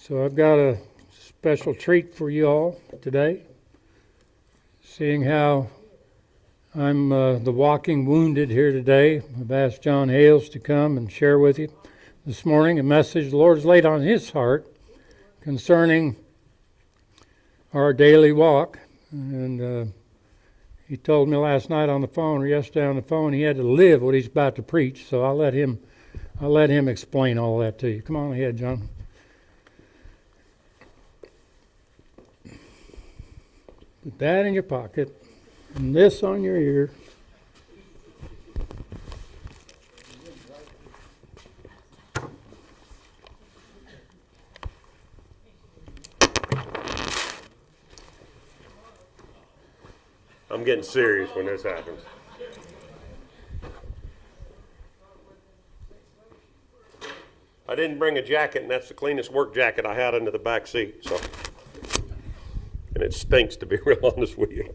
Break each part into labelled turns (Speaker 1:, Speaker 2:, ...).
Speaker 1: So I've got a special treat for you all today, seeing how I'm the walking wounded here today. I've asked John Hales to come and share with you this morning a message the Lord's laid on his heart concerning our daily walk. And he told me last night on the phone, or yesterday on the phone, he had to live what he's about to preach. So I'll let him explain all that to you. Come on ahead, John. Put that in your pocket, and this on your ear.
Speaker 2: I'm getting serious when this happens. I didn't bring a jacket, and that's the cleanest work jacket I had under the back seat. So, and it stinks, to be real honest with you.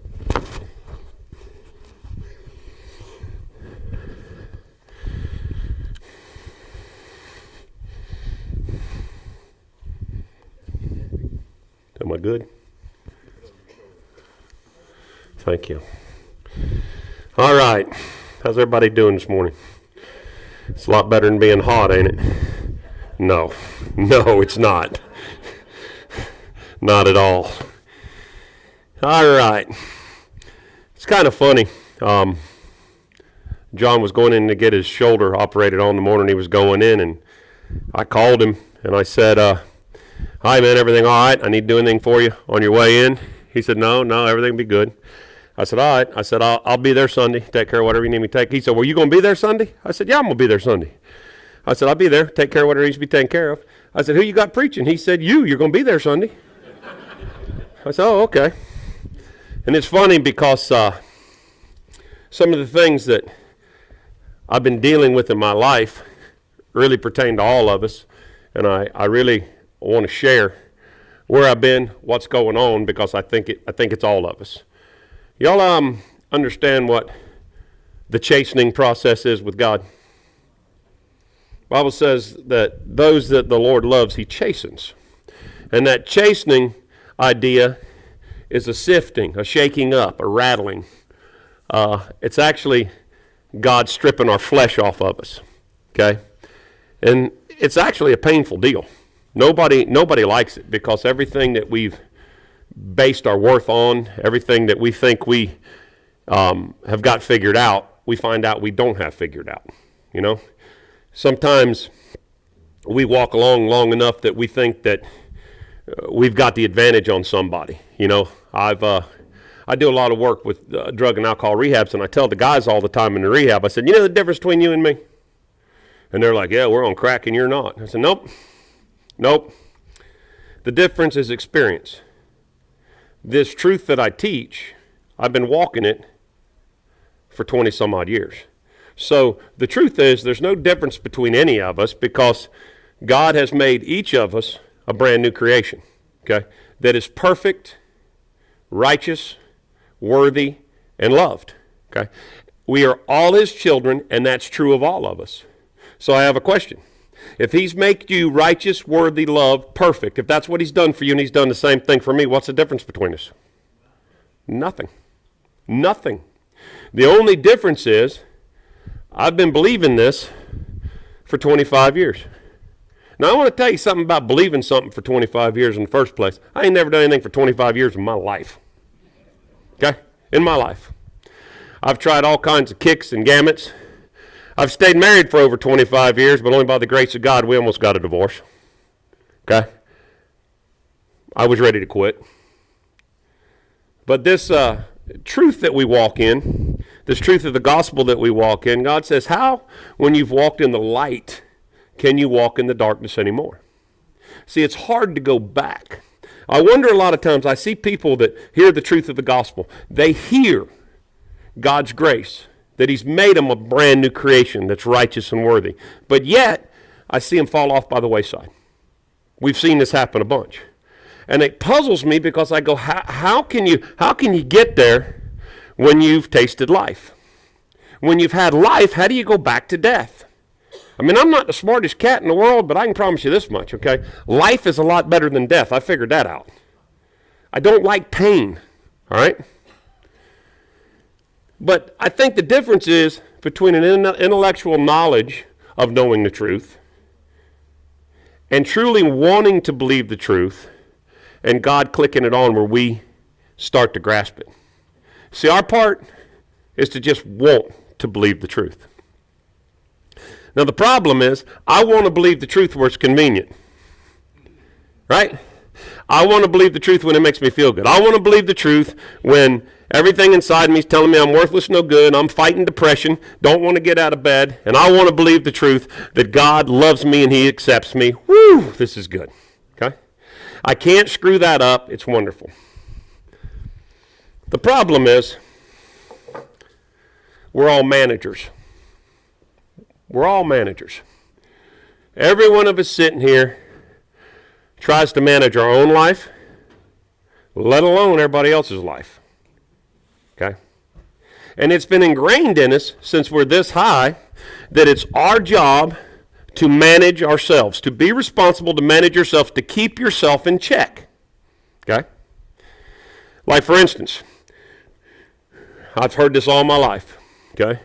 Speaker 2: Am I good? Thank you. All right. How's everybody doing this morning? It's a lot better than being hot, ain't it? No, it's not. Not at all. All right. It's kind of funny. John was going in to get his shoulder operated on the morning he was going in, and I called him, and I said, hi, man, everything all right? I need to do anything for you on your way in? He said, no, everything will be good. I said, all right. I said, I'll be there Sunday. Take care of whatever you need me to take. He said, well, you going to be there Sunday? I said, yeah, I'm going to be there Sunday. I said, I'll be there. Take care of whatever needs to be taken care of. I said, who you got preaching? He said, you're going to be there Sunday. I said, oh, okay. And it's funny because some of the things that I've been dealing with in my life really pertain to all of us. And I really want to share where I've been, what's going on, because I think it's all of us. Y'all understand what the chastening process is with God? The Bible says that those that the Lord loves, he chastens. And that chastening idea is a sifting, a shaking up, a rattling. It's actually God stripping our flesh off of us, okay? And it's actually a painful deal. Nobody likes it, because everything that we've based our worth on, everything that we think we have got figured out, we find out we don't have figured out, you know? Sometimes we walk along long enough that we think that we've got the advantage on somebody, you know? I do a lot of work with drug and alcohol rehabs, and I tell the guys all the time in the rehab, I said, you know the difference between you and me? And they're like, yeah, we're on crack and you're not. I said, nope. The difference is experience. This truth that I teach, I've been walking it for 20 some odd years. So the truth is there's no difference between any of us, because God has made each of us a brand new creation, okay, that is perfect, righteous, worthy, and loved, okay? We are all his children, and that's true of all of us. So I have a question. If he's made you righteous, worthy, loved, perfect, if that's what he's done for you and he's done the same thing for me, what's the difference between us? Nothing. The only difference is I've been believing this for 25 years. Now, I want to tell you something about believing something for 25 years in the first place. I ain't never done anything for 25 years in my life. Okay? In my life. I've tried all kinds of kicks and gamuts. I've stayed married for over 25 years, but only by the grace of God, we almost got a divorce. Okay? I was ready to quit. But this truth that we walk in, this truth of the gospel that we walk in, God says, how, when you've walked in the light, can you walk in the darkness anymore? See, it's hard to go back. I wonder a lot of times, I see people that hear the truth of the gospel. They hear God's grace, that he's made them a brand new creation that's righteous and worthy. But yet, I see them fall off by the wayside. We've seen this happen a bunch. And it puzzles me, because I go, how can you get there when you've tasted life? When you've had life, how do you go back to death? I mean, I'm not the smartest cat in the world, but I can promise you this much, okay? Life is a lot better than death. I figured that out. I don't like pain, all right? But I think the difference is between an intellectual knowledge of knowing the truth and truly wanting to believe the truth and God clicking it on where we start to grasp it. See, our part is to just want to believe the truth. Now, the problem is, I want to believe the truth where it's convenient, right? I want to believe the truth when it makes me feel good. I want to believe the truth when everything inside me is telling me I'm worthless, no good, I'm fighting depression, don't want to get out of bed, and I want to believe the truth that God loves me and he accepts me. Woo, this is good, okay? I can't screw that up. It's wonderful. The problem is, we're all managers. We're all managers. Every one of us sitting here tries to manage our own life, let alone everybody else's life. Okay? And it's been ingrained in us since we're this high that it's our job to manage ourselves, to be responsible to manage yourself, to keep yourself in check. Okay? Like, for instance, I've heard this all my life. Okay?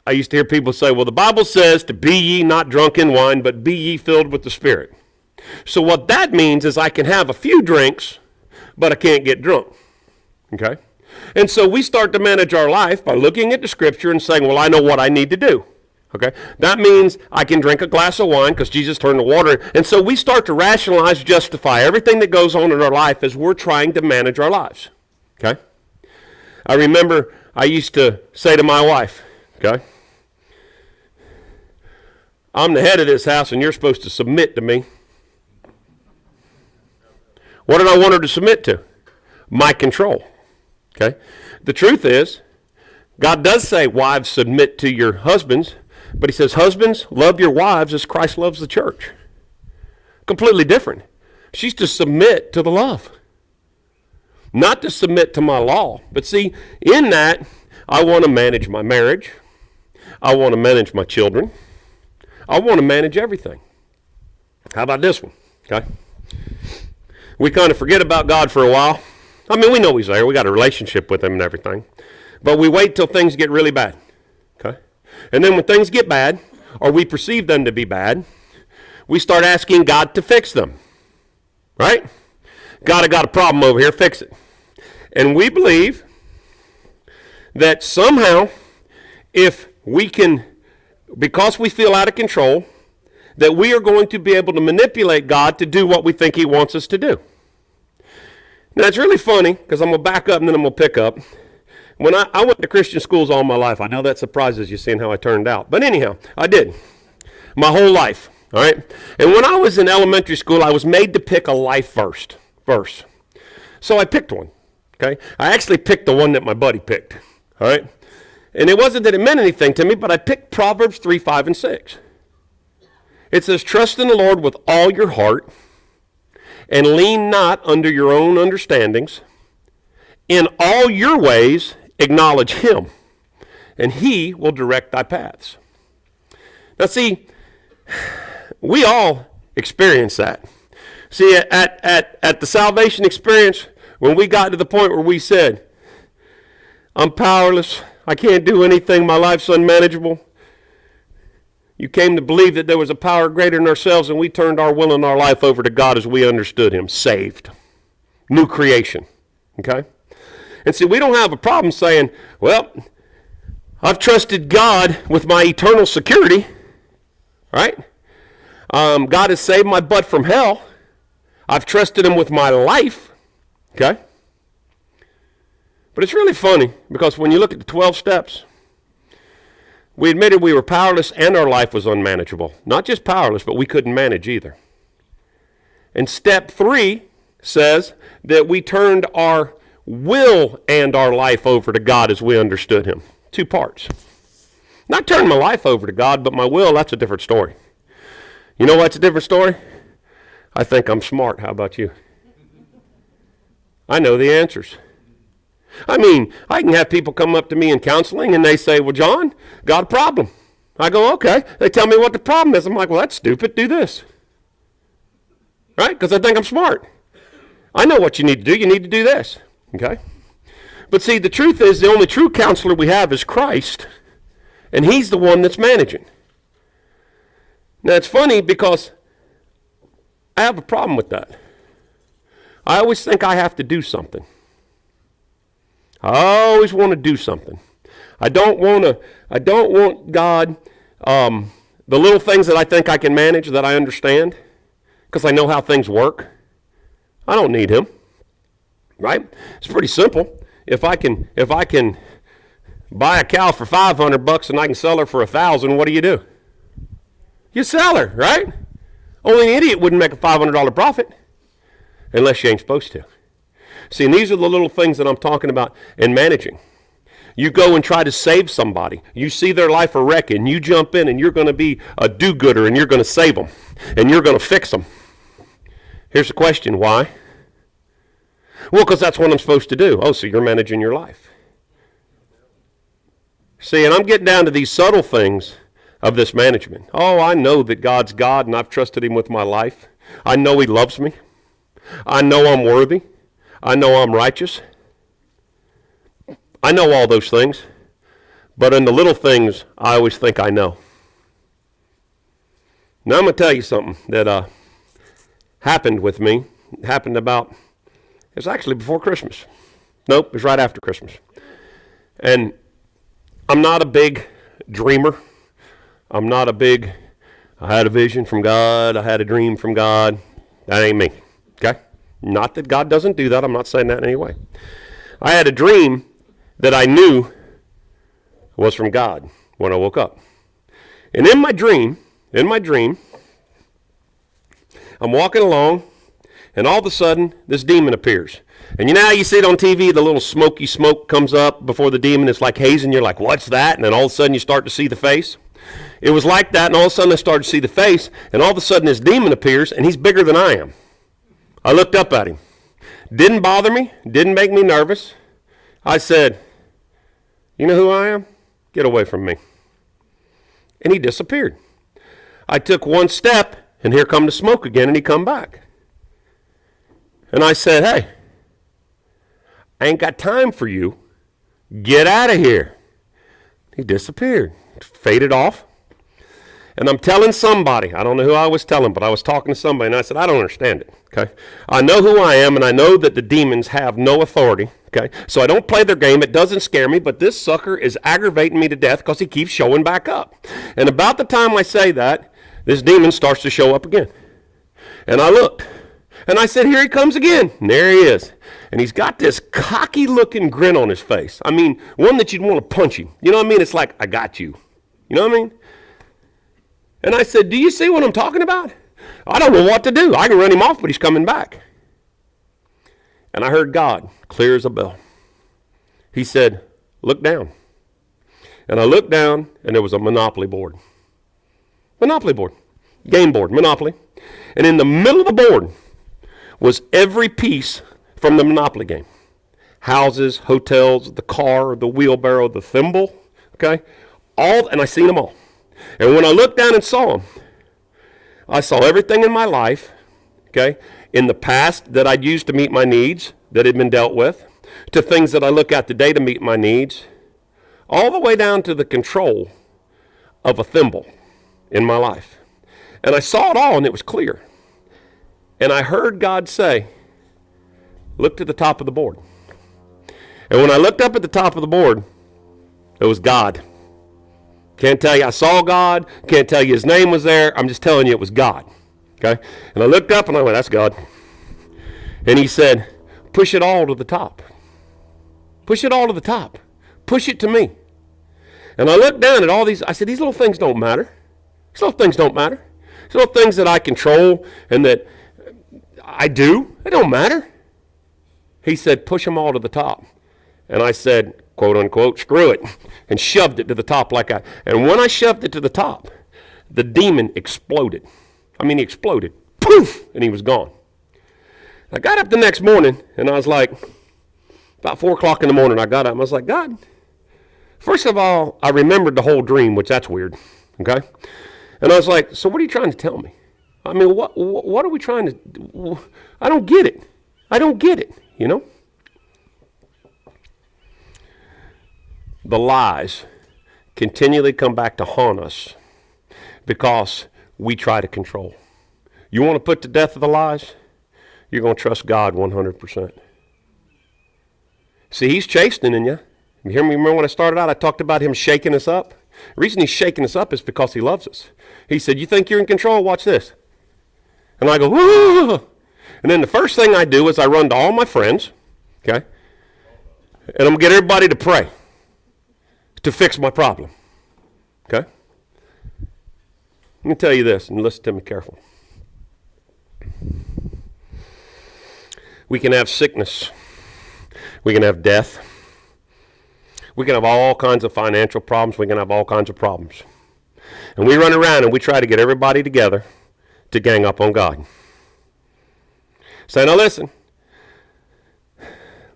Speaker 2: I used to hear people say, well, the Bible says to be ye not drunk in wine, but be ye filled with the Spirit. So what that means is I can have a few drinks, but I can't get drunk. Okay? And so we start to manage our life by looking at the Scripture and saying, well, I know what I need to do. Okay? That means I can drink a glass of wine because Jesus turned the water. And so we start to rationalize, justify everything that goes on in our life as we're trying to manage our lives. Okay? I remember I used to say to my wife, okay, I'm the head of this house and you're supposed to submit to me. What did I want her to submit to? My control. Okay? The truth is, God does say, wives, submit to your husbands, but he says, husbands, love your wives as Christ loves the church. Completely different. She's to submit to the love. Not to submit to my law. But see, in that, I want to manage my marriage. I want to manage my children. I want to manage everything. How about this one? Okay? We kind of forget about God for a while. I mean, we know he's there. We got a relationship with him and everything. But we wait till things get really bad. Okay? And then when things get bad, or we perceive them to be bad, we start asking God to fix them. Right? God, I got a problem over here, fix it. And we believe that somehow, if we can, because we feel out of control, that we are going to be able to manipulate God to do what we think he wants us to do. Now, it's really funny, because I'm going to back up and then I'm going to pick up. When I went to Christian schools all my life, I know that surprises you seeing how I turned out. But anyhow, I did. My whole life. All right? And when I was in elementary school, I was made to pick a life verse. So I picked one. Okay? I actually picked the one that my buddy picked. All right? And it wasn't that it meant anything to me, but I picked Proverbs 3, 5, and 6. It says, trust in the Lord with all your heart, and lean not under your own understandings. In all your ways acknowledge him, and he will direct thy paths. Now see, we all experience that. See, at the salvation experience, when we got to the point where we said, I'm powerless, I can't do anything, my life's unmanageable, you came to believe that there was a power greater than ourselves, and we turned our will and our life over to God as we understood him. Saved. New creation. Okay? And see, we don't have a problem saying, well, I've trusted God with my eternal security. Right? God has saved my butt from hell. I've trusted him with my life. Okay? But it's really funny, because when you look at the 12 steps, we admitted we were powerless and our life was unmanageable. Not just powerless, but we couldn't manage either. And step 3 says that we turned our will and our life over to God as we understood him. 2 parts. Not turning my life over to God, but my will, that's a different story. You know what's a different story? I think I'm smart. How about you? I know the answers. I mean, I can have people come up to me in counseling and they say, well, John, got a problem. I go, okay. They tell me what the problem is. I'm like, well, that's stupid. Do this. Right? Because I think I'm smart. I know what you need to do. You need to do this. Okay? But see, the truth is the only true counselor we have is Christ, and he's the one that's managing. Now, it's funny because I have a problem with that. I always think I have to do something. I always want to do something. I don't want God, the little things that I think I can manage, that I understand, because I know how things work. I don't need him. Right? It's pretty simple. If I can buy a cow for $500 and I can sell her for $1,000, what do? You sell her, right? Only an idiot wouldn't make a $500 profit unless you ain't supposed to. See, and these are the little things that I'm talking about in managing. You go and try to save somebody. You see their life a wreck, and you jump in, and you're going to be a do-gooder, and you're going to save them, and you're going to fix them. Here's the question, why? Well, because that's what I'm supposed to do. Oh, so you're managing your life. See, and I'm getting down to these subtle things of this management. Oh, I know that God's God, and I've trusted him with my life. I know he loves me. I know I'm worthy. I know I'm righteous. I know all those things. But in the little things, I always think I know. Now, I'm going to tell you something that happened with me. It happened about, it was actually before Christmas. Nope, it was right after Christmas. And I'm not a big dreamer. I had a vision from God. I had a dream from God. That ain't me, okay? Not that God doesn't do that. I'm not saying that in any way. I had a dream that I knew was from God when I woke up. And in my dream, I'm walking along, and all of a sudden, this demon appears. And you know how you see it on TV, the little smoky smoke comes up before the demon. It's like haze, and you're like, what's that? And then all of a sudden, you start to see the face. It was like that, and all of a sudden, I started to see the face, and all of a sudden, this demon appears, and he's bigger than I am. I looked up at him. Didn't bother me, didn't make me nervous. I said, you know who I am? Get away from me. And he disappeared. I took one step, and here come the smoke again, and he come back. And I said, hey, I ain't got time for you. Get out of here. He disappeared, faded off. And I'm telling somebody, I don't know who I was telling, but I was talking to somebody, and I said, I don't understand it, okay? I know who I am, and I know that the demons have no authority, okay? So I don't play their game. It doesn't scare me, but this sucker is aggravating me to death because he keeps showing back up. And about the time I say that, this demon starts to show up again. And I looked, and I said, here he comes again. And there he is. And he's got this cocky-looking grin on his face. I mean, one that you'd want to punch him. You know what I mean? It's like, I got you. You know what I mean? And I said, do you see what I'm talking about? I don't know what to do. I can run him off, but he's coming back. And I heard God, clear as a bell. He said, look down. And I looked down, and there was a Monopoly board. Monopoly board. Game board, Monopoly. And in the middle of the board was every piece from the Monopoly game. Houses, hotels, the car, the wheelbarrow, the thimble, okay? All, and I seen them all. And when I looked down and saw them, I saw everything in my life, okay, in the past that I'd used to meet my needs that had been dealt with, to things that I look at today to meet my needs, all the way down to the control of a thimble in my life. And I saw it all, and it was clear. And I heard God say, look to the top of the board. And when I looked up at the top of the board, it was God. Can't tell you I saw God. Can't tell you his name was there. I'm just telling you it was God. Okay? And I looked up and I went, that's God. And he said, push it all to the top. Push it all to the top. Push it to me. And I looked down at all these. I said, these little things don't matter. These little things don't matter. These little things that I control and that I do, they don't matter. He said, push them all to the top. And I said, quote unquote, screw it, and shoved it to the top like that. And when I shoved it to the top, the demon exploded. I mean, he exploded. Poof! And he was gone. I got up the next morning, and I was like, about 4 o'clock in the morning, I got up, and I was like, God, first of all, I remembered the whole dream, which that's weird. Okay? And I was like, so what are you trying to tell me? I mean, what are we trying to, I don't get it. I don't get it, you know? The lies continually come back to haunt us because we try to control. You want to put to death the lies? You're going to trust God 100%. See, he's chastening you. You hear me? Remember when I started out, I talked about him shaking us up? The reason he's shaking us up is because he loves us. He said, you think you're in control? Watch this. And I go, whoa. And then the first thing I do is I run to all my friends, okay? And I'm going to get everybody to pray to fix my problem, okay? Let me tell you this, and listen to me careful. We can have sickness. We can have death. We can have all kinds of financial problems. We can have all kinds of problems. And we run around and we try to get everybody together to gang up on God. Say, now listen,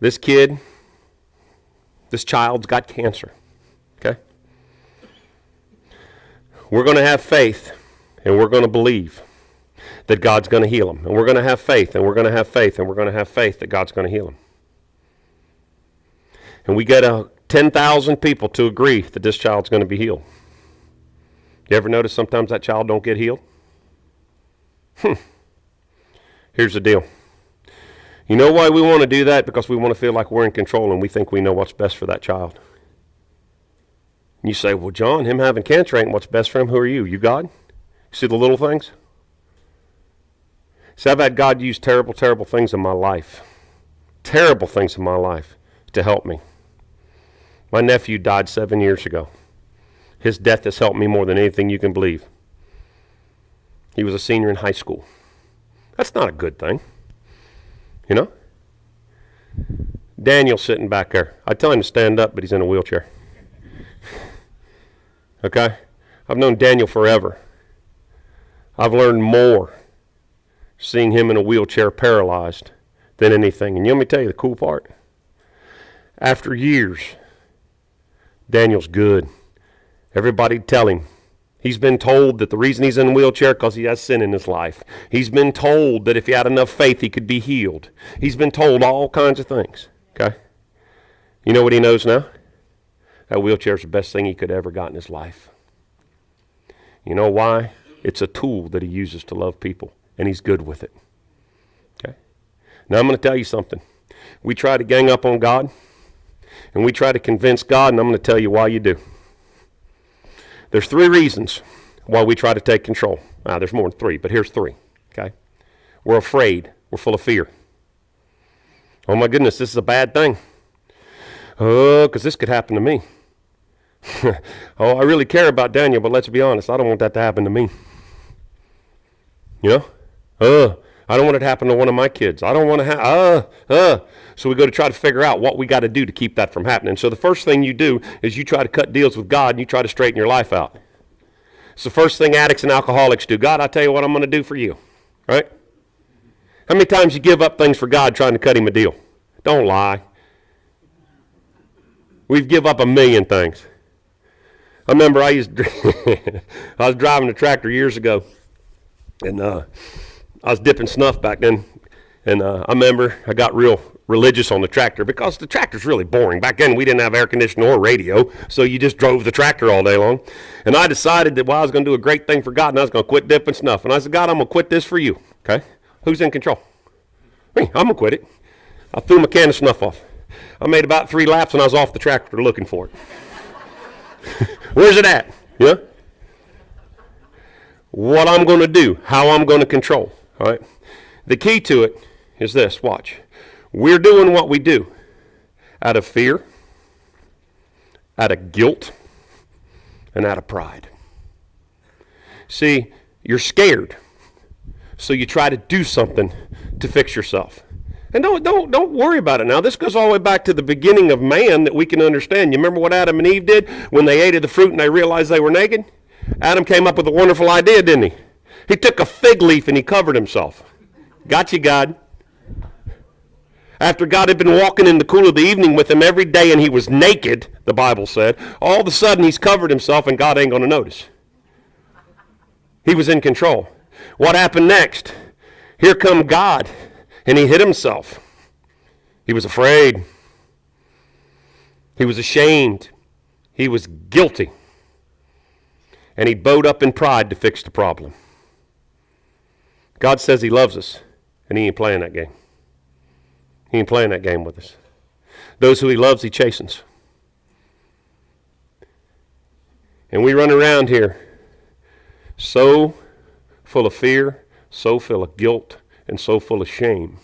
Speaker 2: this child's got cancer, okay? We're going to have faith and we're going to believe that God's going to heal him. And we're going to have faith and we're going to have faith and we're going to have faith that God's going to heal him. And we get 10,000 people to agree that this child's going to be healed. You ever notice sometimes that child don't get healed? Here's the deal. You know why we want to do that? Because we want to feel like we're in control and we think we know what's best for that child. And you say, well, John, him having cancer ain't what's best for him. Who are you? You God? You see the little things? See, I've had God use terrible, terrible things in my life. Terrible things in my life to help me. My nephew died 7 years ago. His death has helped me more than anything you can believe. He was a senior in high school. That's not a good thing. You know? Daniel's sitting back there. I tell him to stand up, but he's in a wheelchair. Okay? I've known Daniel forever. I've learned more seeing him in a wheelchair paralyzed than anything. And let me tell you the cool part. After years, Daniel's good. Everybody tell him. He's been told that the reason he's in a wheelchair because he has sin in his life. He's been told that if he had enough faith, he could be healed. He's been told all kinds of things. Okay? You know what he knows now? That wheelchair's the best thing he could ever got in his life. You know why? It's a tool that he uses to love people, and he's good with it. Okay? Now I'm going to tell you something. We try to gang up on God, and we try to convince God, and I'm going to tell you why you do. There's 3 reasons why we try to take control. There's more than 3, but here's 3. Okay? We're afraid. We're full of fear. Oh my goodness, this is a bad thing. Oh, because this could happen to me. Oh, I really care about Daniel, but let's be honest, I don't want that to happen to me. You know? I don't want it to happen to one of my kids. I don't want to So we go to try to figure out what we got to do to keep that from happening. So the first thing you do is you try to cut deals with God and you try to straighten your life out. It's the first thing addicts and alcoholics do. God, I'll tell you what I'm going to do for you. Right? How many times you give up things for God trying to cut him a deal? Don't lie. We've give up 1,000,000 things. I remember I was driving a tractor years ago, and I was dipping snuff back then, and I remember I got real religious on the tractor because the tractor's really boring. Back then we didn't have air conditioning or radio, so you just drove the tractor all day long. And I decided that I was going to do a great thing for God, and I was going to quit dipping snuff. And I said, God, I'm going to quit this for you. Okay? Who's in control? Me. I'm going to quit it. I threw my can of snuff off. I made about 3 laps, and I was off the tractor looking for it. Where's it at? Yeah? What I'm going to do, how I'm going to control. All right? The key to it is this. Watch. We're doing what we do out of fear, out of guilt, and out of pride. See, you're scared, so you try to do something to fix yourself. And don't worry about it now. This goes all the way back to the beginning of man that we can understand. You remember what Adam and Eve did when they ate of the fruit and they realized they were naked? Adam came up with a wonderful idea, didn't he? He took a fig leaf and he covered himself. Got you, God. After God had been walking in the cool of the evening with him every day and he was naked, the Bible said, all of a sudden he's covered himself and God ain't going to notice. He was in control. What happened next? Here come God, and he hid himself. He was afraid. He was ashamed. He was guilty. And he bowed up in pride to fix the problem. God says he loves us, and he ain't playing that game. He ain't playing that game with us. Those who he loves, he chastens. And we run around here so full of fear, so full of guilt, and so full of shame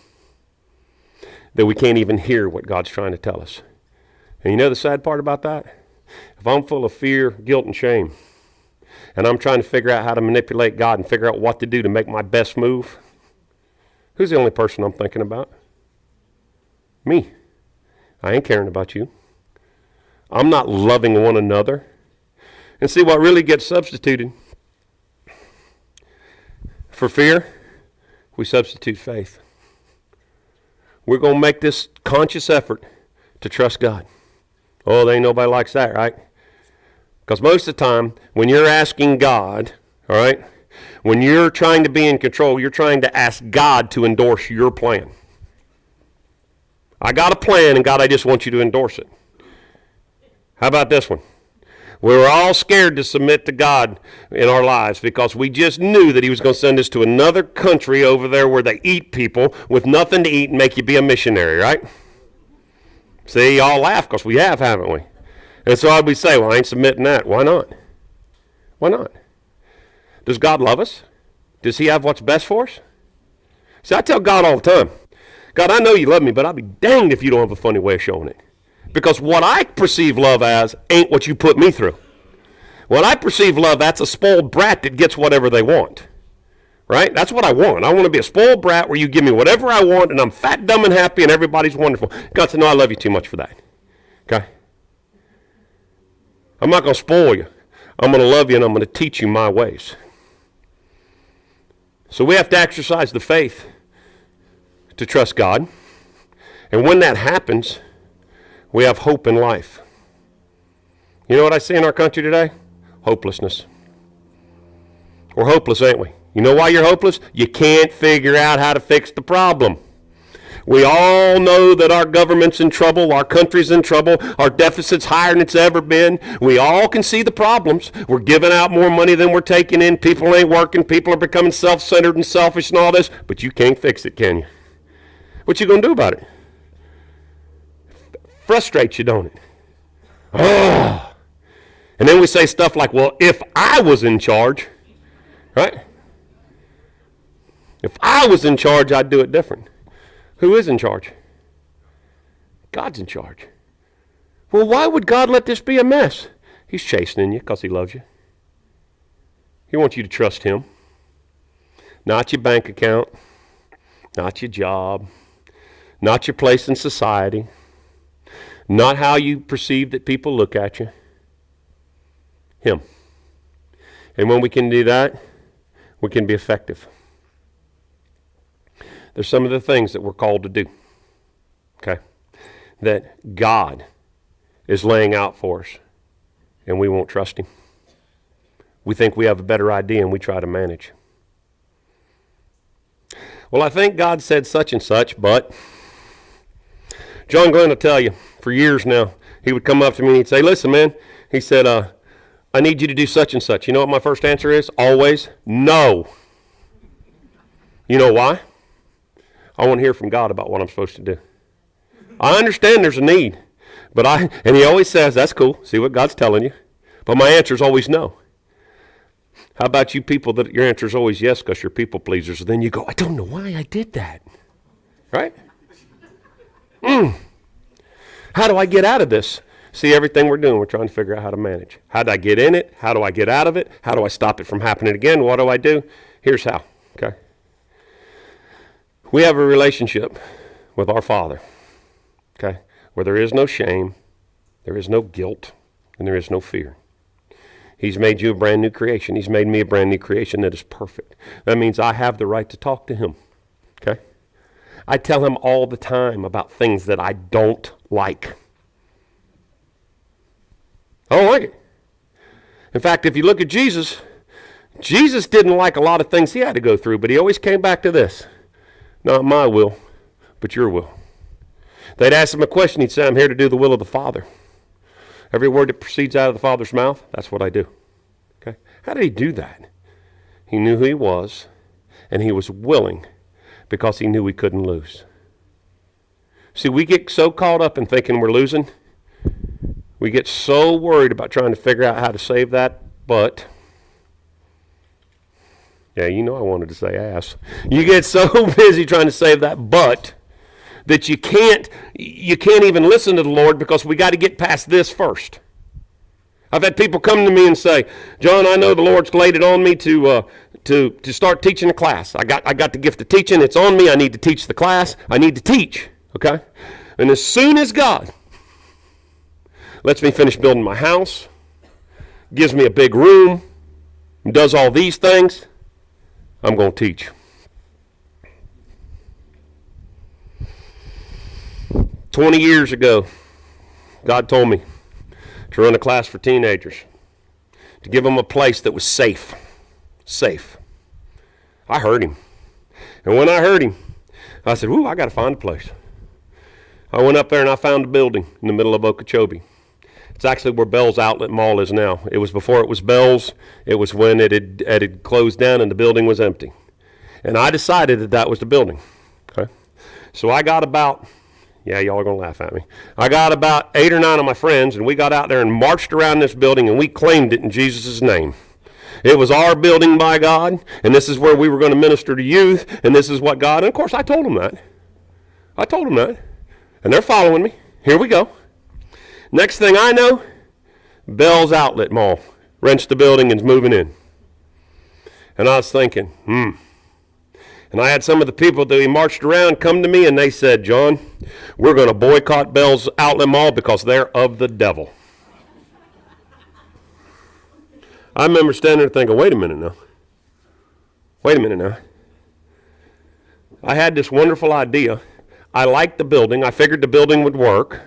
Speaker 2: that we can't even hear what God's trying to tell us. And you know the sad part about that? If I'm full of fear, guilt, and shame, and I'm trying to figure out how to manipulate God and figure out what to do to make my best move, who's the only person I'm thinking about? Me. I ain't caring about you. I'm not loving one another. And see, what really gets substituted for fear, we substitute faith. We're going to make this conscious effort to trust God. Oh, there ain't nobody likes that, right? Because most of the time, when you're asking God, all right, when you're trying to be in control, you're trying to ask God to endorse your plan. I got a plan, and God, I just want you to endorse it. How about this one? We were all scared to submit to God in our lives because we just knew that he was going to send us to another country over there where they eat people with nothing to eat and make you be a missionary, right? See, y'all laugh because we have, haven't we? And so I'd say, well, I ain't submitting that. Why not? Why not? Does God love us? Does he have what's best for us? See, I tell God all the time, God, I know you love me, but I'll be danged if you don't have a funny way of showing it. Because what I perceive love as ain't what you put me through. What I perceive love, that's a spoiled brat that gets whatever they want. Right? That's what I want. I want to be a spoiled brat where you give me whatever I want and I'm fat, dumb, and happy and everybody's wonderful. God said, no, I love you too much for that. Okay? I'm not going to spoil you. I'm going to love you and I'm going to teach you my ways. So we have to exercise the faith to trust God. And when that happens, we have hope in life. You know what I see in our country today? Hopelessness. We're hopeless, ain't we? You know why you're hopeless? You can't figure out how to fix the problem. We all know that our government's in trouble, our country's in trouble, our deficit's higher than it's ever been. We all can see the problems. We're giving out more money than we're taking in. People ain't working. People are becoming self-centered and selfish and all this. But you can't fix it, can you? What you going to do about it? Frustrates you, don't it? Oh. And then we say stuff like, well, if I was in charge, right? If I was in charge, I'd do it different. Who is in charge? God's in charge. Well, why would God let this be a mess? He's chastening you because he loves you. He wants you to trust him. Not your bank account, not your job, not your place in society, not how you perceive that people look at you. Him. And when we can do that, we can be effective. There's some of the things that we're called to do, okay, that God is laying out for us, and we won't trust him. We think we have a better idea, and we try to manage. Well, I think God said such and such, but John Glenn will tell you, for years now, he would come up to me and he'd say, listen, man, he said, I need you to do such and such. You know what my first answer is? Always, no. You know why? I want to hear from God about what I'm supposed to do. I understand there's a need, and he always says, that's cool, see what God's telling you. But my answer is always no. How about you people that your answer is always yes because you're people pleasers? And then you go, I don't know why I did that. Right? How do I get out of this? See, everything we're doing, we're trying to figure out how to manage. How do I get in it? How do I get out of it? How do I stop it from happening again? What do I do? Here's how, okay? We have a relationship with our Father, okay, where there is no shame, there is no guilt, and there is no fear. He's made you a brand new creation. He's made me a brand new creation that is perfect. That means I have the right to talk to him, okay? I tell him all the time about things that I don't like. I don't like it. In fact, if you look at Jesus, Jesus didn't like a lot of things he had to go through, but he always came back to this. Not my will, but your will. They'd ask him a question, he'd say, I'm here to do the will of the Father. Every word that proceeds out of the Father's mouth, that's what I do. Okay? How did he do that? He knew who he was, and he was willing because he knew he couldn't lose. See, we get so caught up in thinking we're losing. We get so worried about trying to figure out how to save that butt. Yeah, you know I wanted to say ass. You get so busy trying to save that butt that you can't even listen to the Lord because we got to get past this first. I've had people come to me and say, John, I know the Lord's laid it on me to start teaching a class. I got the gift of teaching. It's on me. I need to teach the class. I need to teach. Okay? And as soon as God lets me finish building my house, gives me a big room, and does all these things, I'm going to teach. 20 years ago, God told me to run a class for teenagers, to give them a place that was safe. Safe. I heard him. And when I heard him, I said, I got to find a place. I went up there and I found a building in the middle of Okeechobee. It's actually where Bell's Outlet Mall is now. It was before it was Bell's. It was when it had closed down and the building was empty. And I decided that was the building. Okay? So I got about, y'all are going to laugh at me. I got about 8 or 9 of my friends, and we got out there and marched around this building, and we claimed it in Jesus' name. It was our building by God, and this is where we were going to minister to youth, and this is what God, and of course I told them that. And they're following me. Here we go. Next thing I know, Bell's Outlet Mall rents the building and is moving in. And I was thinking, And I had some of the people that we marched around come to me and they said, John, we're going to boycott Bell's Outlet Mall because they're of the devil. I remember standing there thinking, wait a minute now. I had this wonderful idea. I liked the building. I figured the building would work.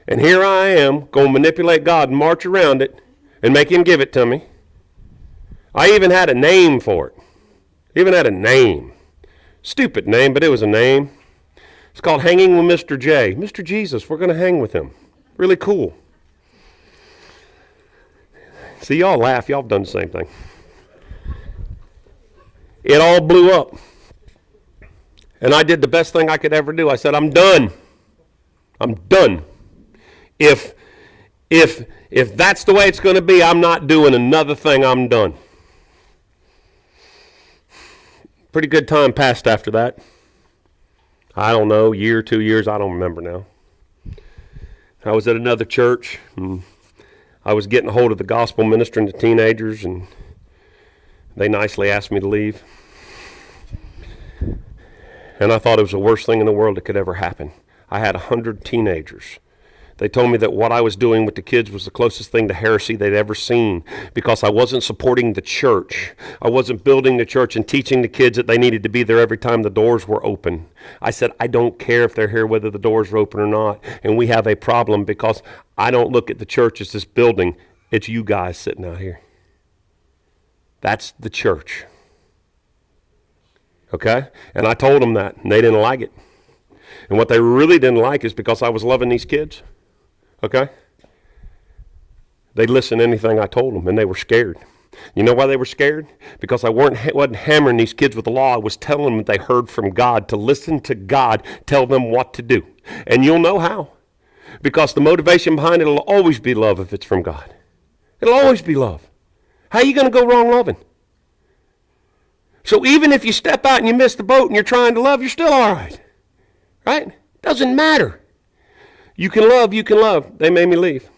Speaker 2: And here I am going to manipulate God and march around it and make him give it to me. I even had a name for it. Stupid name, but it was a name. It's called Hanging with Mr. J. Mr. Jesus, we're going to hang with him. Really cool. See, y'all laugh. Y'all have done the same thing. It all blew up. And I did the best thing I could ever do. I said, I'm done. If that's the way it's going to be, I'm not doing another thing. I'm done. Pretty good time passed after that. I don't know, year, 2 years, I don't remember now. I was at another church, and I was getting a hold of the gospel ministering to teenagers, and they nicely asked me to leave. And I thought it was the worst thing in the world that could ever happen. I had 100 teenagers. They told me that what I was doing with the kids was the closest thing to heresy they'd ever seen because I wasn't supporting the church. I wasn't building the church and teaching the kids that they needed to be there every time the doors were open. I said, I don't care if they're here, whether the doors are open or not. And we have a problem because I don't look at the church as this building. It's you guys sitting out here. That's the church. Okay? And I told them that, and they didn't like it. And what they really didn't like is because I was loving these kids. Okay? They'd listen to anything I told them, and they were scared. You know why they were scared? Because I wasn't hammering these kids with the law. I was telling them that they heard from God, to listen to God, tell them what to do. And you'll know how. Because the motivation behind it will always be love if it's from God. It'll always be love. How are you going to go wrong loving? So even if you step out and you miss the boat and you're trying to love, you're still all right. Right? Doesn't matter. You can love. They made me leave.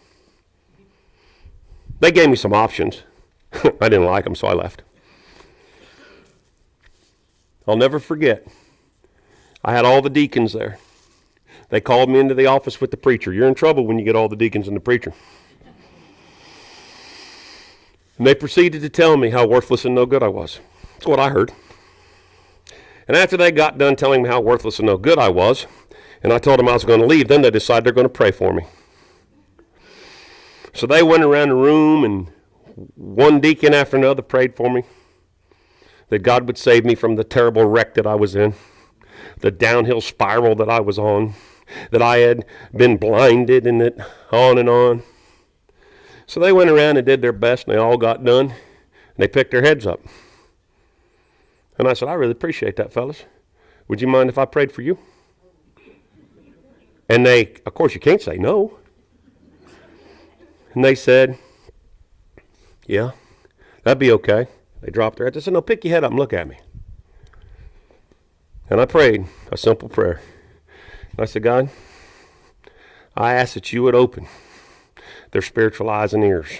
Speaker 2: They gave me some options. I didn't like them, so I left. I'll never forget. I had all the deacons there. They called me into the office with the preacher. You're in trouble when you get all the deacons and the preacher. And they proceeded to tell me how worthless and no good I was. That's what I heard. And after they got done telling me how worthless and no good I was, and I told them I was going to leave, then they decided they're going to pray for me. So they went around the room and one deacon after another prayed for me that God would save me from the terrible wreck that I was in, the downhill spiral that I was on, that I had been blinded, and that on and on. So they went around and did their best, and they all got done, and they picked their heads up. And I said, I really appreciate that, fellas. Would you mind if I prayed for you? And they, of course, you can't say no. And they said, yeah, that'd be okay. They dropped their heads. I said, no, pick your head up and look at me. And I prayed a simple prayer. And I said, God, I ask that you would open their spiritual eyes and ears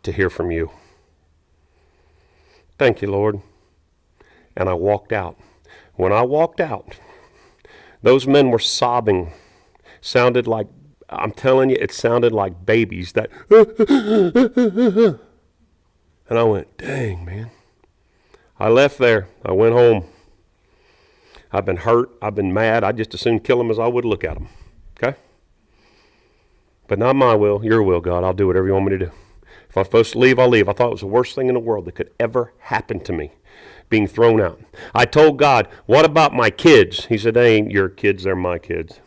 Speaker 2: to hear from you. Thank you, Lord. And I walked out. When I walked out, those men were sobbing. Sounded like, I'm telling you, it sounded like babies. That, and I went, dang, man. I left there. I went home. I've been hurt. I've been mad. I just as soon kill them as I would look at them. Okay? But not my will, your will, God. I'll do whatever you want me to do. If I'm supposed to leave, I'll leave. I thought it was the worst thing in the world that could ever happen to me, being thrown out. I told God, what about my kids? He said, they ain't your kids, they're my kids.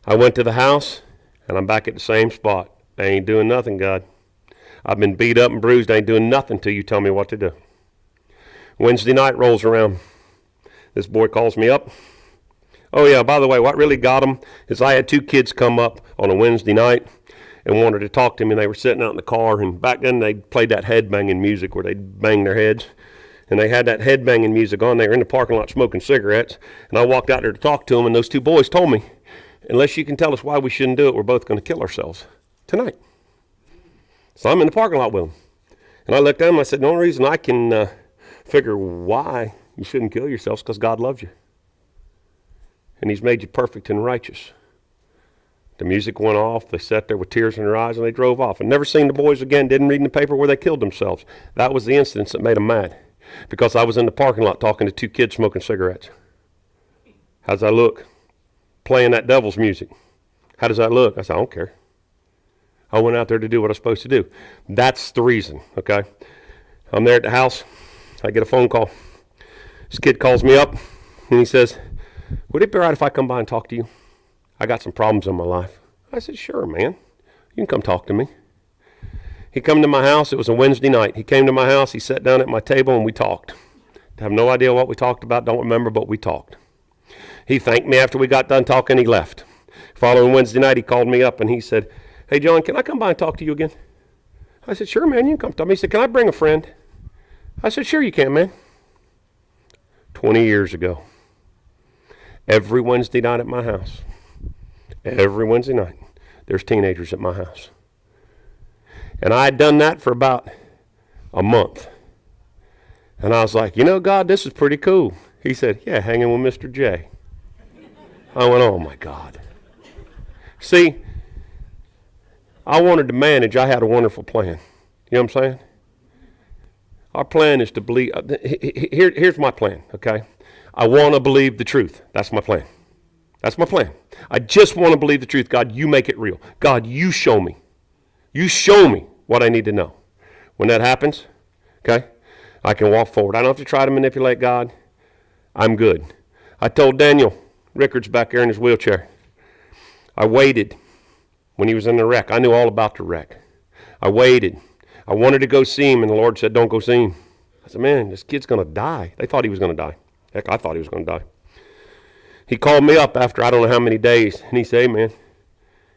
Speaker 2: I went to the house, and I'm back at the same spot. I ain't doing nothing, God. I've been beat up and bruised. I ain't doing nothing till you tell me what to do. Wednesday night rolls around. This boy calls me up. Oh, yeah, by the way, what really got him is I had two kids come up on a Wednesday night and wanted to talk to me, and they were sitting out in the car, and back then they played that head-banging music where they'd bang their heads, and they had that head-banging music on. They were in the parking lot smoking cigarettes, and I walked out there to talk to them, and those two boys told me, unless you can tell us why we shouldn't do it, we're both going to kill ourselves tonight. So I'm in the parking lot with them, and I looked at them, and I said, the only reason I can figure why you shouldn't kill yourselves is because God loves you, and he's made you perfect and righteous. The music went off. They sat there with tears in their eyes, and they drove off. And never seen the boys again. Didn't read in the paper where they killed themselves. That was the incident that made them mad, because I was in the parking lot talking to two kids smoking cigarettes. How does that look? Playing that devil's music. How does that look? I said, I don't care. I went out there to do what I was supposed to do. That's the reason, okay? I'm there at the house. I get a phone call. This kid calls me up, and he says, would it be all right if I come by and talk to you? I got some problems in my life. I said, sure, man. You can come talk to me. He come to my house. It was a Wednesday night. He came to my house. He sat down at my table, and we talked. I have no idea what we talked about. Don't remember, but we talked. He thanked me after we got done talking. He left. Following Wednesday night, he called me up, and he said, hey, John, can I come by and talk to you again? I said, sure, man. You can come talk to me. He said, can I bring a friend? I said, sure you can, man. 20 years ago. Every Wednesday night at my house. Every Wednesday night, there's teenagers at my house. And I had done that for about a month. And I was like, you know, God, this is pretty cool. He said, yeah, hanging with Mr. J. I went, oh, my God. See, I wanted to manage. I had a wonderful plan. You know what I'm saying? Our plan is to believe. Here's my plan, okay? I want to believe the truth. That's my plan. That's my plan. I just want to believe the truth. God, you make it real. God, you show me. You show me what I need to know. When that happens, okay, I can walk forward. I don't have to try to manipulate God. I'm good. I told Daniel Rickards back there in his wheelchair, I waited when he was in the wreck. I knew all about the wreck. I waited. I wanted to go see him, and the Lord said, don't go see him. I said, man, this kid's going to die. They thought he was going to die. Heck, I thought he was going to die. He called me up after I don't know how many days, and he said, hey, man,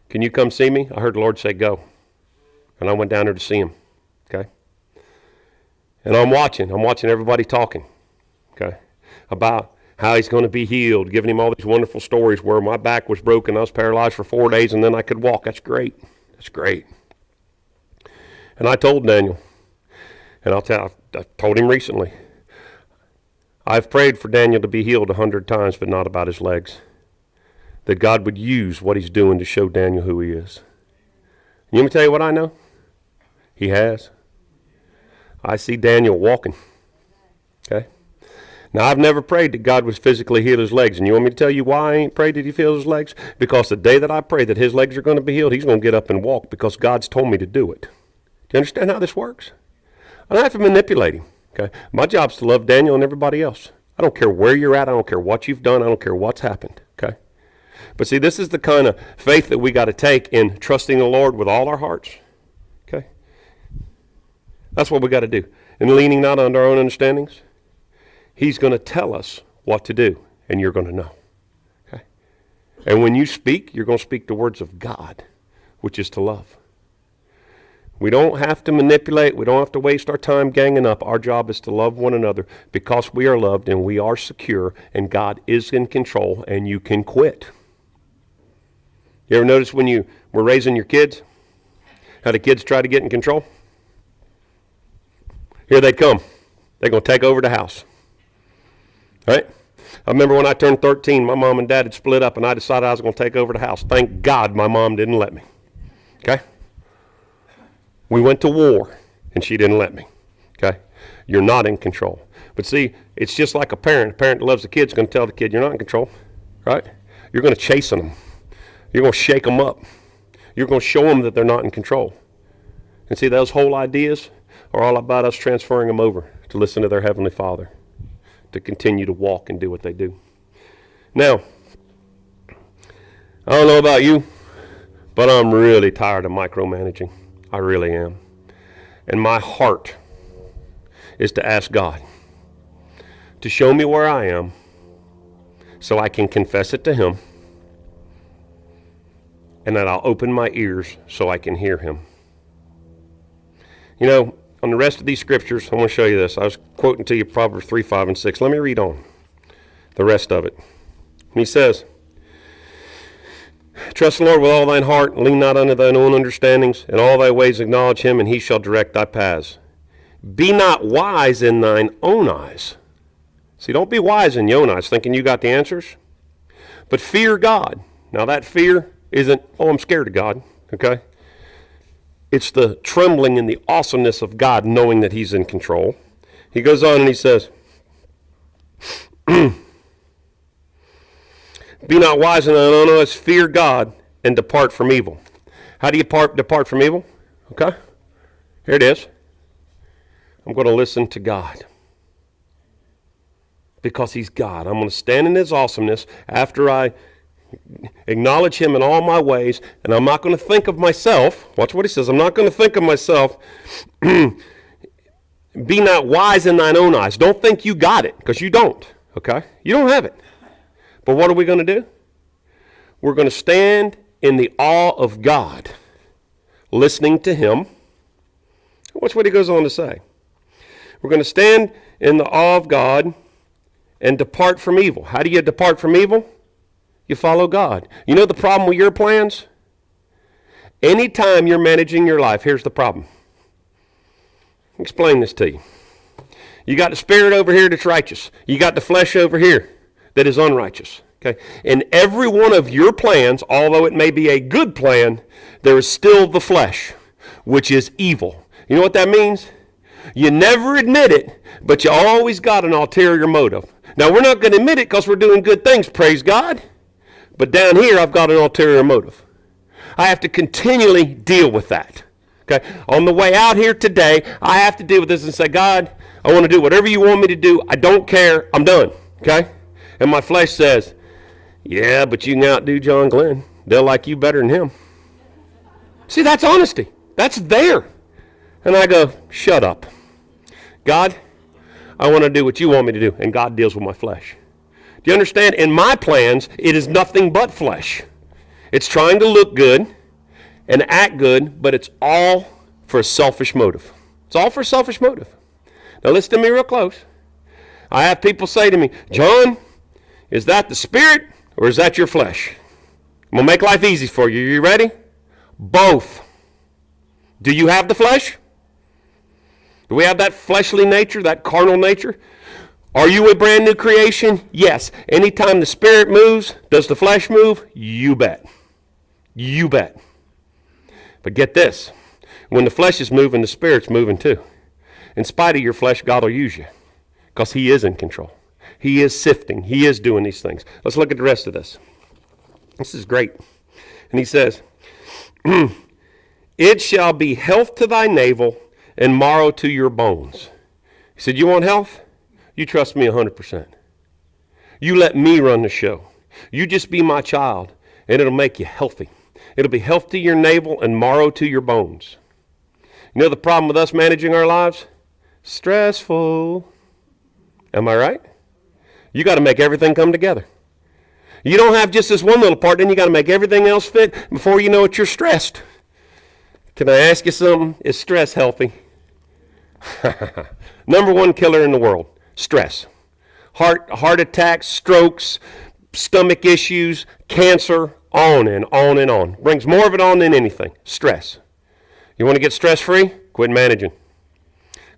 Speaker 2: can you come see me? I heard the Lord say go. And I went down there to see him, okay? And I'm watching everybody talking, okay, about how he's going to be healed, giving him all these wonderful stories where my back was broken, I was paralyzed for 4 days, and then I could walk. That's great. That's great. And I told Daniel, and I told him recently, I've prayed for Daniel to be healed 100 times, but not about his legs. That God would use what he's doing to show Daniel who he is. You want me to tell you what I know? He has. I see Daniel walking. Okay? Now, I've never prayed that God would physically heal his legs. And you want me to tell you why I ain't prayed that he heals his legs? Because the day that I pray that his legs are going to be healed, he's going to get up and walk because God's told me to do it. Do you understand how this works? I don't have to manipulate him. Okay? My job's to love Daniel and everybody else. I don't care where you're at. I don't care what you've done. I don't care what's happened. Okay? But see, this is the kind of faith that we got to take in trusting the Lord with all our hearts. Okay? That's what we got to do. And leaning not on our own understandings. He's going to tell us what to do, and you're going to know. Okay? And when you speak, you're going to speak the words of God, which is to love. We don't have to manipulate. We don't have to waste our time ganging up. Our job is to love one another because we are loved and we are secure and God is in control and you can quit. You ever notice when you were raising your kids, how the kids try to get in control? Here they come. They're going to take over the house. Right? I remember when I turned 13, my mom and dad had split up and I decided I was going to take over the house. Thank God my mom didn't let me. Okay? We went to war, and she didn't let me, okay? You're not in control. But see, it's just like a parent. A parent that loves the kid is going to tell the kid, you're not in control, right? You're going to chasten them. You're going to shake them up. You're going to show them that they're not in control. And see, those whole ideas are all about us transferring them over to listen to their Heavenly Father, to continue to walk and do what they do. Now, I don't know about you, but I'm really tired of micromanaging. I really am. And my heart is to ask God to show me where I am so I can confess it to him and that I'll open my ears so I can hear him. You know, on the rest of these scriptures, I want to show you this. I was quoting to you Proverbs 3, 5, and 6. Let me read on the rest of it. And he says, trust the Lord with all thine heart, and lean not unto thine own understandings. In all thy ways acknowledge him, and he shall direct thy paths. Be not wise in thine own eyes. See, don't be wise in your own eyes, thinking you got the answers. But fear God. Now that fear isn't, oh, I'm scared of God, okay? It's the trembling in the awesomeness of God, knowing that he's in control. He goes on and he says, be not wise in thine own eyes, fear God, and depart from evil. How do you depart from evil? Okay, here it is. I'm going to listen to God. Because he's God. I'm going to stand in his awesomeness after I acknowledge him in all my ways, and I'm not going to think of myself. Watch what he says. I'm not going to think of myself. Be not wise in thine own eyes. Don't think you got it, because you don't. Okay? You don't have it. But what are we going to do? We're going to stand in the awe of God, listening to him. Watch what he goes on to say. We're going to stand in the awe of God and depart from evil. How do you depart from evil? You follow God. You know the problem with your plans? Anytime you're managing your life, here's the problem. I'll explain this to you. You got the spirit over here that's righteous. You got the flesh over here that is unrighteous. Okay? In every one of your plans, although it may be a good plan, there is still the flesh, which is evil. You know what that means? You never admit it, but you always got an ulterior motive. Now, we're not going to admit it because we're doing good things, praise God. But down here, I've got an ulterior motive. I have to continually deal with that. Okay? On the way out here today, I have to deal with this and say, God, I want to do whatever you want me to do. I don't care. I'm done. Okay? And my flesh says, yeah, but you can outdo John Glenn. They'll like you better than him. See, that's honesty. That's there. And I go, shut up. God, I want to do what you want me to do. And God deals with my flesh. Do you understand? In my plans, it is nothing but flesh. It's trying to look good and act good, but it's all for a selfish motive. It's all for a selfish motive. Now listen to me real close. I have people say to me, John, is that the spirit or is that your flesh? I'm going to make life easy for you. Are you ready? Both. Do you have the flesh? Do we have that fleshly nature, that carnal nature? Are you a brand new creation? Yes. Anytime the spirit moves, does the flesh move? You bet. You bet. But get this. When the flesh is moving, the spirit's moving too. In spite of your flesh, God will use you because he is in control. He is sifting. He is doing these things. Let's look at the rest of this. This is great. And he says, it shall be health to thy navel and marrow to your bones. He said, you want health? You trust me 100%. You let me run the show. You just be my child, and it'll make you healthy. It'll be health to your navel and marrow to your bones. You know the problem with us managing our lives? Stressful. Am I right? You got to make everything come together. You don't have just this one little part, then you got to make everything else fit. Before you know it, you're stressed. Can I ask you something? Is stress healthy? Number one killer in the world, stress. Heart attacks, strokes, stomach issues, cancer, on and on and on. Brings more of it on than anything. Stress. You want to get stress free? Quit managing.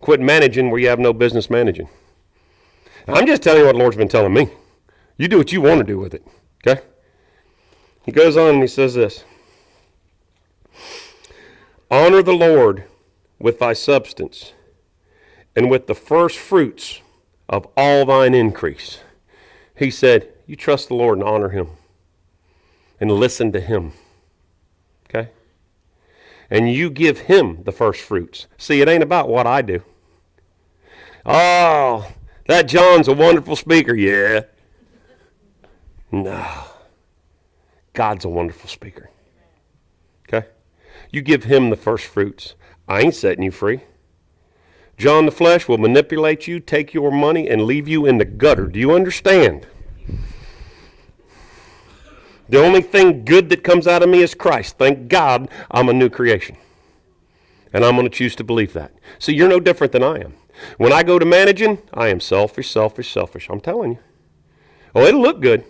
Speaker 2: Quit managing where you have no business managing. I'm just telling you what the Lord's been telling me. You do what you want to do with it. Okay? He goes on and he says this. Honor the Lord with thy substance, and with the first fruits of all thine increase. He said, you trust the Lord and honor him. And listen to him. Okay? And you give him the first fruits. See, it ain't about what I do. Oh, that John's a wonderful speaker. Yeah. No. God's a wonderful speaker. Okay? You give him the first fruits. I ain't setting you free. John the flesh will manipulate you, take your money, and leave you in the gutter. Do you understand? The only thing good that comes out of me is Christ. Thank God I'm a new creation. And I'm going to choose to believe that. See, you're no different than I am. When I go to managing, I am selfish. I'm telling you. Oh, it'll look good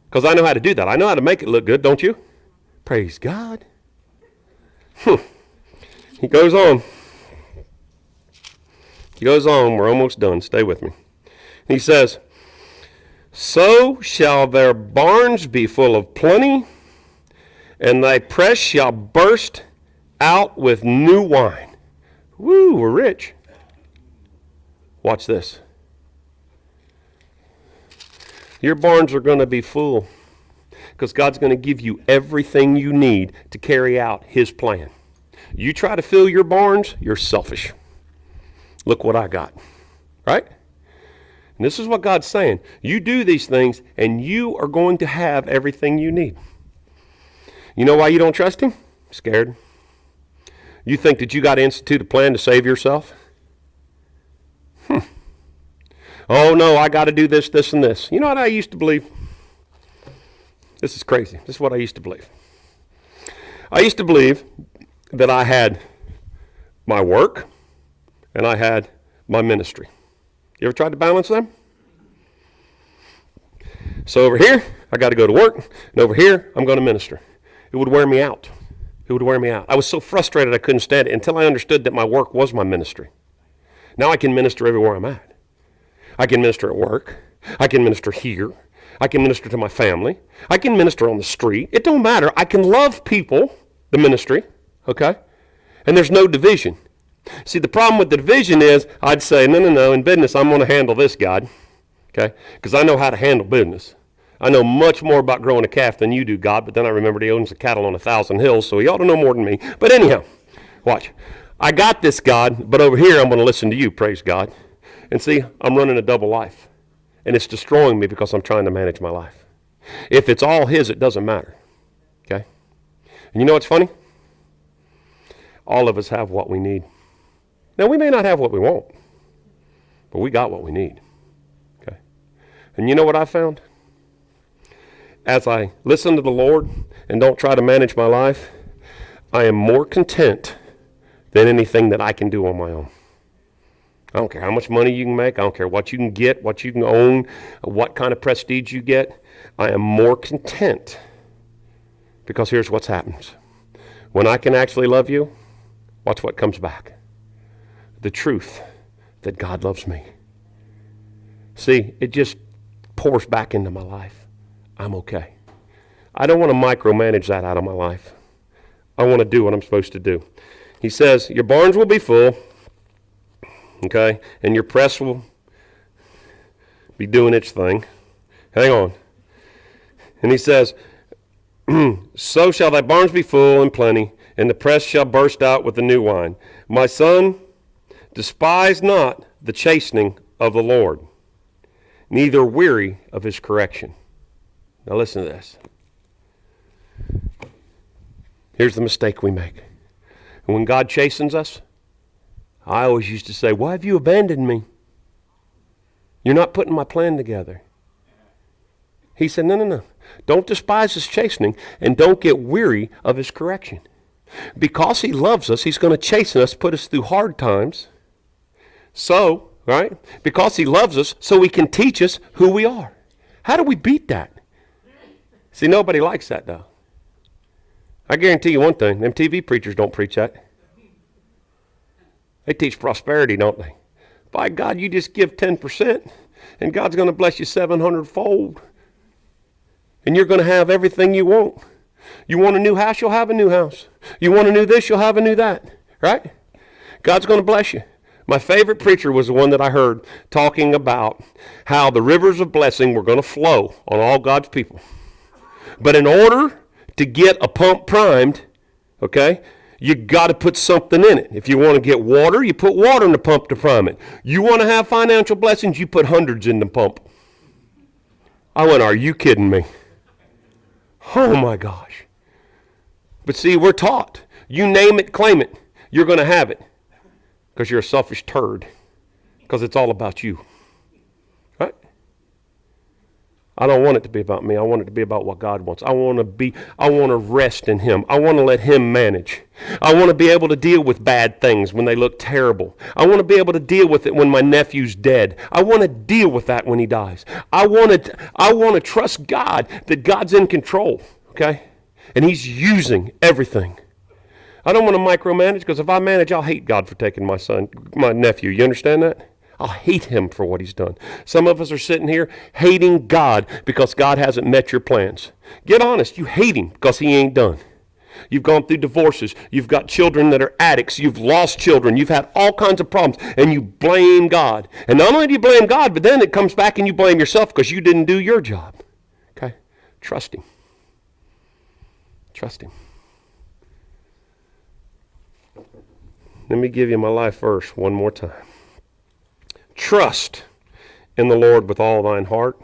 Speaker 2: because I know how to do that. I know how to make it look good, don't you? Praise God. He goes on. We're almost done. Stay with me. He says, so shall their barns be full of plenty, and thy press shall burst out with new wine. Woo, we're rich. Watch this. Your barns are going to be full because God's going to give you everything you need to carry out his plan. You try to fill your barns, you're selfish. Look what I got. Right? And this is what God's saying. You do these things, and you are going to have everything you need. You know why you don't trust him? Scared. You think that you got to institute a plan to save yourself? Oh, no, I got to do this, this, and this. You know what I used to believe? This is crazy. This is what I used to believe. I used to believe that I had my work and I had my ministry. You ever tried to balance them? So over here, I got to go to work, and over here, I'm going to minister. It would wear me out. I was so frustrated I couldn't stand it until I understood that my work was my ministry. Now I can minister everywhere I'm at. I can minister at work. I can minister here. I can minister to my family. I can minister on the street. It don't matter. I can love people, the ministry, okay? And there's no division. See, the problem with the division is I'd say, no, in business, I'm going to handle this, God, okay? Because I know how to handle business. I know much more about growing a calf than you do, God, but then I remembered he owns the cattle on 1,000 hills, so he ought to know more than me. But anyhow, watch. I got this, God, but over here I'm going to listen to you, praise God. And see, I'm running a double life. And it's destroying me because I'm trying to manage my life. If it's all his, it doesn't matter. Okay? And you know what's funny? All of us have what we need. Now, we may not have what we want, but we got what we need. Okay? And you know what I found? As I listen to the Lord and don't try to manage my life, I am more content than anything that I can do on my own. I don't care how much money you can make. I don't care what you can get, what you can own, what kind of prestige you get. I am more content because here's what happens. When I can actually love you, watch what comes back. The truth that God loves me. See, it just pours back into my life. I'm okay. I don't want to micromanage that out of my life. I want to do what I'm supposed to do. He says, your barns will be full. Okay, and your press will be doing its thing. Hang on. And he says, so shall thy barns be full and plenty, and the press shall burst out with the new wine. My son, despise not the chastening of the Lord, neither weary of his correction. Now listen to this. Here's the mistake we make. And when God chastens us, I always used to say, why have you abandoned me? You're not putting my plan together. He said, no. Don't despise his chastening, and don't get weary of his correction. Because he loves us, he's going to chasten us, put us through hard times. So, right? Because he loves us, so he can teach us who we are. How do we beat that? See, nobody likes that, though. I guarantee you one thing, them TV preachers don't preach that. They teach prosperity, don't they? By God, you just give 10%, and God's going to bless you 700-fold. And you're going to have everything you want. You want a new house, you'll have a new house. You want a new this, you'll have a new that. Right? God's going to bless you. My favorite preacher was the one that I heard talking about how the rivers of blessing were going to flow on all God's people. But in order to get a pump primed, okay, you got to put something in it. If you want to get water, you put water in the pump to prime it. You want to have financial blessings, you put hundreds in the pump. I went, are you kidding me? Oh my gosh. But see, we're taught, you name it, claim it. You're going to have it because you're a selfish turd, because it's all about you. Right? I don't want it to be about me. I want it to be about what God wants. I want to rest in him. I want to let him manage. I want to be able to deal with bad things when they look terrible. I want to be able to deal with it when my nephew's dead. I want to deal with that when he dies. I want to trust God that God's in control, okay? And he's using everything. I don't want to micromanage, because if I manage, I'll hate God for taking my nephew. You understand that? I'll hate him for what he's done. Some of us are sitting here hating God because God hasn't met your plans. Get honest, you hate him because he ain't done. You've gone through divorces. You've got children that are addicts. You've lost children. You've had all kinds of problems, and you blame God. And not only do you blame God, but then it comes back and you blame yourself because you didn't do your job. Okay? Trust him. Trust him. Let me give you my life verse one more time. Trust in the Lord with all thine heart,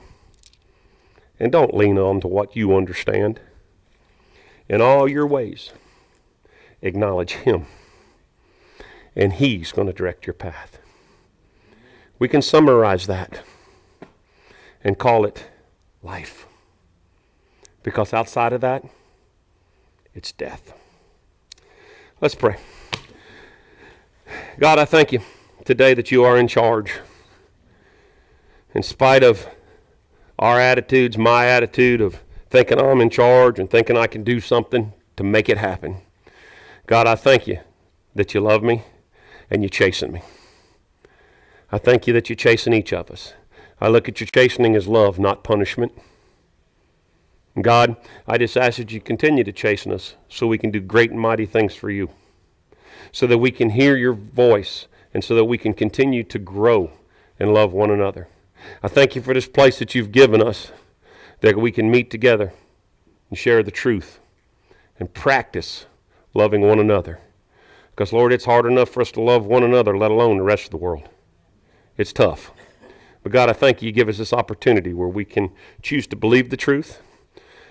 Speaker 2: and don't lean on to what you understand. In all your ways, acknowledge him, and he's going to direct your path. We can summarize that and call it life, because outside of that, it's death. Let's pray. God, I thank you today that you are in charge. In spite of our attitudes, my attitude of thinking I'm in charge and thinking I can do something to make it happen. God, I thank you that you love me and you chasten me. I thank you that you chasten each of us. I look at your chastening as love, not punishment. And God, I just ask that you continue to chasten us so we can do great and mighty things for you, so that we can hear your voice, and so that we can continue to grow and love one another. I thank you for this place that you've given us, that we can meet together and share the truth and practice loving one another. Because, Lord, it's hard enough for us to love one another, let alone the rest of the world. It's tough. But, God, I thank you give us this opportunity where we can choose to believe the truth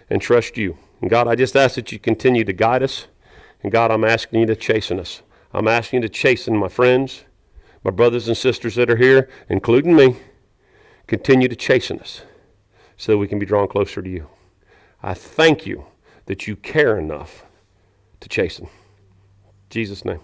Speaker 2: and trust you. And, God, I just ask that you continue to guide us. And, God, I'm asking you to chasten us. I'm asking you to chasten my friends, my brothers and sisters that are here, including me. Continue to chasten us so that we can be drawn closer to you. I thank you that you care enough to chasten. In Jesus' name.